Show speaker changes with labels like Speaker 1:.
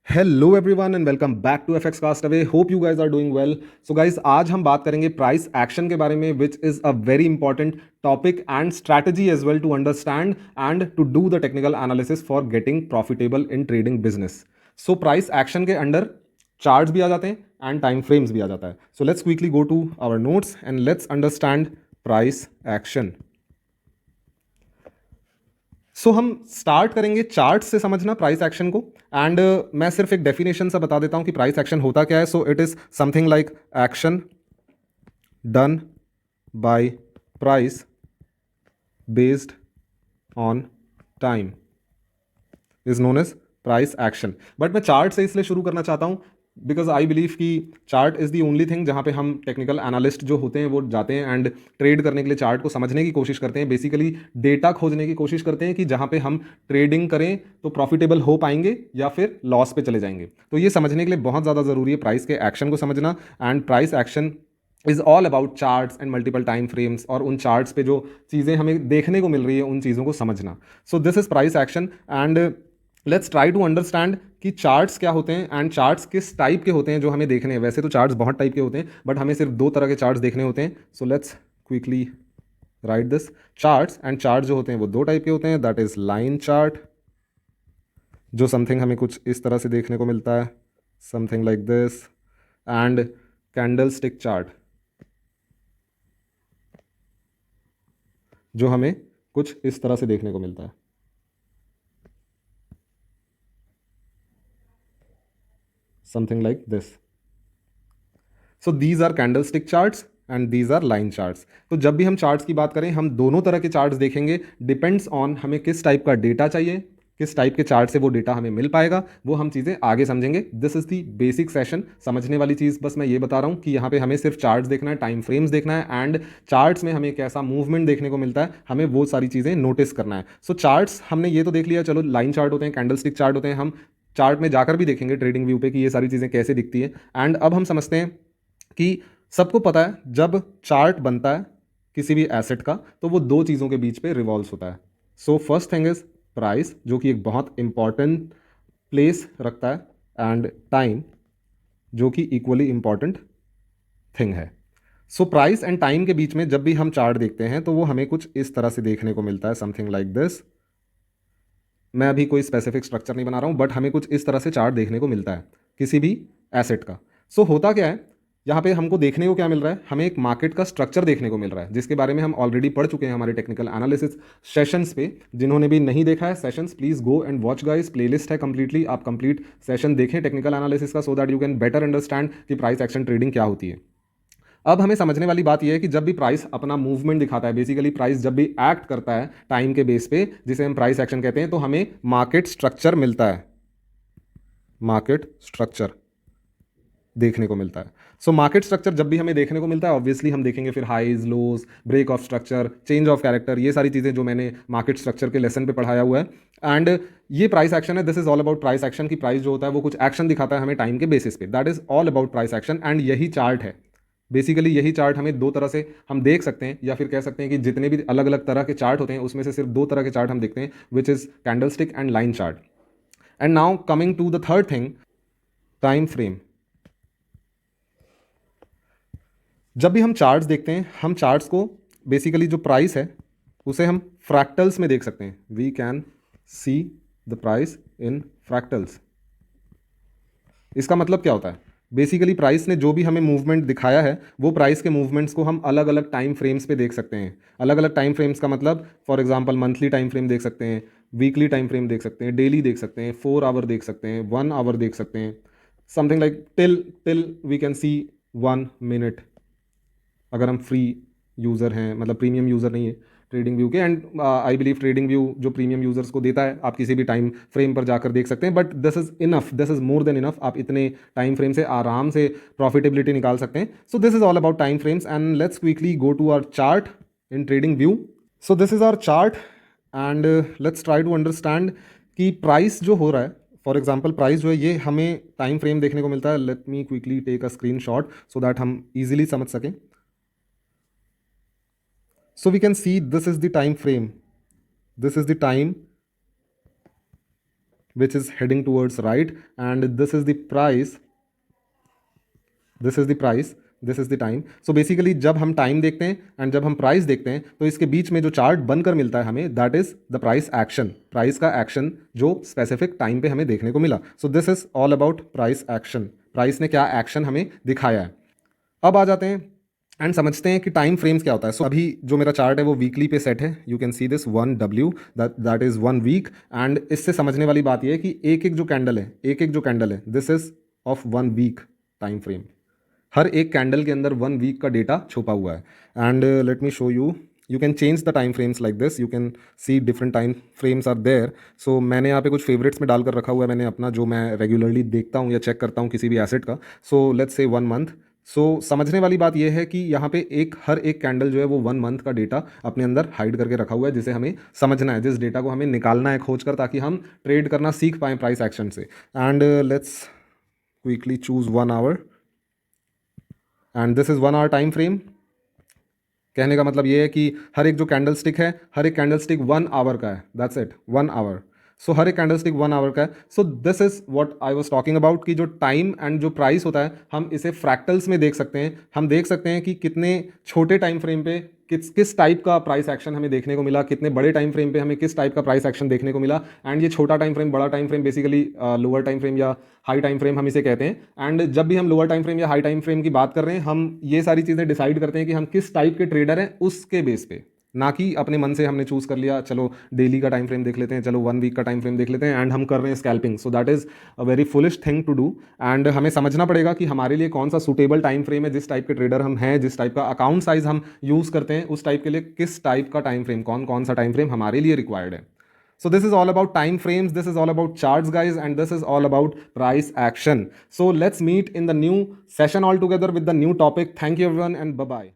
Speaker 1: Hello everyone and welcome back to FX Castaway. Hope you guys are doing well. So guys, आज हम बात करेंगे price action के बारे में, which is a very important topic and strategy as well to understand and to do the technical analysis for getting profitable in trading business. So price action के under charts भी आ जाते हैं and time frames भी आ जाता है। So let's quickly go to our notes and let's understand price action. So हम स्टार्ट करेंगे चार्ट से समझना प्राइस एक्शन को। एंड मैं सिर्फ एक डेफिनेशन सा बता देता हूं कि प्राइस एक्शन होता क्या है। So it is something like action done by price based on time is known as price action. But मैं चार्ट से इसलिए शुरू करना चाहता हूं बिकॉज आई बिलीव कि chart is the only thing जहां पे हम टेक्निकल एनालिस्ट जो होते हैं वो जाते हैं एंड ट्रेड करने के लिए चार्ट को समझने की कोशिश करते हैं। बेसिकली डेटा खोजने की कोशिश करते हैं कि जहां पे हम ट्रेडिंग करें तो प्रॉफिटेबल हो पाएंगे या फिर लॉस पे चले जाएंगे। तो ये समझने के लिए बहुत ज़्यादा ज़रूरी है प्राइस के एक्शन को समझना। And price action is all about charts and multiple time frames, और उन चार्ट्स पे जो चीज़ें हमें देखने को मिल रही है उन चीज़ों को समझना। So this is price action and let's try to understand कि चार्ट्स क्या होते हैं एंड चार्ट्स किस टाइप के होते हैं जो हमें देखने हैं। वैसे तो चार्ट्स बहुत टाइप के होते हैं बट हमें सिर्फ दो तरह के चार्ट्स देखने होते हैं। सो let's quickly right this. Charts and chart जो होते हैं वो दो टाइप के होते हैं। दैट इज लाइन चार्ट, जो समथिंग हमें कुछ इस तरह से देखने को मिलता है, something like this. And candle stick chart, जो हमें कुछ इस तरह से देखने को मिलता है, something like this. So these are candlestick charts and these are line charts. तो जब भी हम चार्ट्स की बात करें हम दोनों तरह के चार्ट्स देखेंगे। डिपेंड्स ऑन हमें किस टाइप का डेटा चाहिए, किस टाइप के चार्ट से वो डेटा हमें मिल पाएगा, वो हम चीज़ें आगे समझेंगे। This is the basic session. समझने वाली चीज़ बस मैं ये बता रहा हूँ कि यहाँ पे हमें सिर्फ चार्ट्स देखना है, टाइम फ्रेम्स देखना है एंड चार्ट्स में हमें कैसा मूवमेंट देखने को मिलता है, हमें वो सारी चीज़ें नोटिस करना है। सो चार्ट्स हमने ये तो देख लिया, चलो लाइन चार्ट होते हैं, कैंडल स्टिक चार्ट होते हैं। हम चार्ट में जाकर भी देखेंगे ट्रेडिंग व्यू पे कि ये सारी चीज़ें कैसे दिखती है। एंड अब हम समझते हैं कि सबको पता है जब चार्ट बनता है किसी भी एसेट का तो वो दो चीज़ों के बीच पे रिवॉल्व होता है। So first thing is price, जो कि एक बहुत इंपॉर्टेंट प्लेस रखता है, एंड टाइम, जो कि इक्वली इंपॉर्टेंट थिंग है। सो प्राइस एंड टाइम के बीच में जब भी हम चार्ट देखते हैं तो वो हमें कुछ इस तरह से देखने को मिलता है, समथिंग लाइक दिस। मैं अभी कोई स्पेसिफिक स्ट्रक्चर नहीं बना रहा हूँ बट हमें कुछ इस तरह से चार्ट देखने को मिलता है किसी भी एसेट का। सो होता क्या है, यहाँ पे हमको देखने को क्या मिल रहा है, हमें एक मार्केट का स्ट्रक्चर देखने को मिल रहा है जिसके बारे में हम ऑलरेडी पढ़ चुके हैं हमारे टेक्निकल एनालिसिस सेशंस पे। जिन्होंने भी नहीं देखा है sessions, please go and watch guys, playlist है कंप्लीटली, आप कंप्लीट सेशन देखें टेक्निकल एनालिसिस का, so that you can better understand कि प्राइस एक्शन ट्रेडिंग क्या होती है। अब हमें समझने वाली बात यह है कि जब भी प्राइस अपना मूवमेंट दिखाता है, बेसिकली प्राइस जब भी एक्ट करता है टाइम के बेस पे, जिसे हम प्राइस एक्शन कहते हैं, तो हमें मार्केट स्ट्रक्चर मिलता है, मार्केट स्ट्रक्चर देखने को मिलता है। सो मार्केट स्ट्रक्चर जब भी हमें देखने को मिलता है ऑब्वियसली हम देखेंगे फिर highs, lows, break of structure, change of character, ये सारी चीज़ें जो मैंने मार्केट स्ट्रक्चर के लेसन पे पढ़ाया हुआ है। एंड ये प्राइस एक्शन है। This is all about price action की प्राइस जो होता है वो कुछ एक्शन दिखाता है हमें टाइम के बेसिस पे। That is all about price action and यही चार्ट है। बेसिकली यही चार्ट हमें दो तरह से हम देख सकते हैं, या फिर कह सकते हैं कि जितने भी अलग अलग तरह के चार्ट होते हैं उसमें से सिर्फ दो तरह के चार्ट हम देखते हैं, which is candlestick and line chart. And now coming to the third thing, time frame. जब भी हम चार्ट्स देखते हैं हम चार्ट्स को बेसिकली जो प्राइस है उसे हम फ्रैक्टल्स में देख सकते हैं। We can see the price in fractals. इसका मतलब क्या होता है, बेसिकली प्राइस ने जो भी हमें मूवमेंट दिखाया है वो प्राइस के मूवमेंट्स को हम अलग अलग टाइम फ्रेम्स पे देख सकते हैं। अलग अलग टाइम फ्रेम्स का मतलब for example monthly time frame देख सकते हैं, वीकली टाइम फ्रेम देख सकते हैं, डेली देख सकते हैं, 4 आवर देख सकते हैं, 1 आवर देख सकते हैं, something like till till we can see 1 minute, अगर हम फ्री यूज़र हैं, मतलब प्रीमियम यूज़र नहीं है ट्रेडिंग व्यू के। And I believe trading view जो प्रीमियम यूज़र्स को देता है आप किसी भी टाइम फ्रेम पर जाकर देख सकते हैं। But this is enough, this is more than enough, आप इतने टाइम फ्रेम से आराम से प्रॉफिटेबिलिटी निकाल सकते हैं। So this is all about time frames and let's quickly go to our chart in TradingView. So this is our chart and let's try to understand कि price जो हो रहा है, फॉर एग्जाम्पल प्राइस जो है ये हमें time frame देखने को मिलता है। Let me quickly take a screenshot so that हम ईजिली समझ सकें। So we can see this is the time frame. This is the time which is heading towards right, and this is the price, this is the price, this is the time. So basically जब हम time देखते हैं and जब हम price देखते हैं तो इसके बीच में जो चार्ट बनकर मिलता है हमें, that is the price action, price का एक्शन जो स्पेसिफिक टाइम पे हमें देखने को मिला. सो this is all about price action, price ने क्या एक्शन हमें दिखाया है. अब आ जाते हैं एंड समझते हैं कि टाइम फ्रेम्स क्या होता है. सो अभी जो मेरा चार्ट है वो वीकली पे सेट है, you can see this 1W, that is 1 week. And इससे समझने वाली बात यह है कि एक एक जो कैंडल है, एक एक जो कैंडल है, this is of 1 week time frame. हर एक कैंडल के अंदर 1 वीक का डेटा छुपा हुआ है. And let me show you, you can change the time frames like this, you can see different time frames are there. So मैंने यहाँ पे कुछ फेवरेट्स में डालकर रखा हुआ है मैंने अपना, जो मैं रेगुलरली देखता हूँ या चेक करता हूँ किसी भी एसेट का. So let's say 1 month. सो समझने वाली बात यह है कि यहाँ पे हर एक कैंडल जो है वो 1 मंथ का डेटा अपने अंदर हाइड करके रखा हुआ है, जिसे हमें समझना है, जिस डेटा को हमें निकालना है खोज कर, ताकि हम ट्रेड करना सीख पाएँ प्राइस एक्शन से. And let's quickly choose 1 hour and this is 1 hour time frame. कहने का मतलब ये है कि हर एक जो कैंडल स्टिक है, हर एक कैंडल स्टिक 1 आवर का है, दैट्स इट, 1 आवर. सो हर एक कैंडल स्टिक 1 आवर का है. सो this is what I was talking about, कि जो टाइम एंड जो प्राइस होता है हम इसे फ्रैक्टल्स में देख सकते हैं. हम देख सकते हैं कि कितने छोटे टाइम फ्रेम पे किस टाइप का प्राइस एक्शन हमें देखने को मिला, कितने बड़े टाइम फ्रेम पे हमें किस टाइप का प्राइस एक्शन देखने को मिला. एंड ये छोटा टाइम फ्रेम, बड़ा time frame, basically lower time frame या हाई टाइम फ्रेम हम इसे कहते हैं. एंड जब भी हम लोअर टाइम फ्रेम या हाई टाइम फ्रेम की बात कर रहे हैं, हम ये सारी चीज़ें डिसाइड करते हैं कि हम किस टाइप के ट्रेडर हैं उसके बेस पे, ना कि अपने मन से हमने चूज कर लिया चलो डेली का टाइम फ्रेम देख लेते हैं, चलो 1 वीक का टाइम फ्रेम देख लेते हैं एंड हम कर रहे हैं scalping. So that is a very foolish thing to do. And हमें समझना पड़ेगा कि हमारे लिए कौन सा सूटेबल टाइम फ्रेम है, जिस टाइप के ट्रेडर हम हैं, जिस टाइप का अकाउंट साइज हम यूज करते हैं, उस टाइप के लिए किस टाइप का टाइम फ्रेम, कौन कौन सा टाइम फ्रेम हमारे लिए रिक्वायर्ड है. So this is all about time frames, this is all about charts guys, and this is all about price action. So let's meet in the new session all together with the new topic. Thank you everyone and bye bye.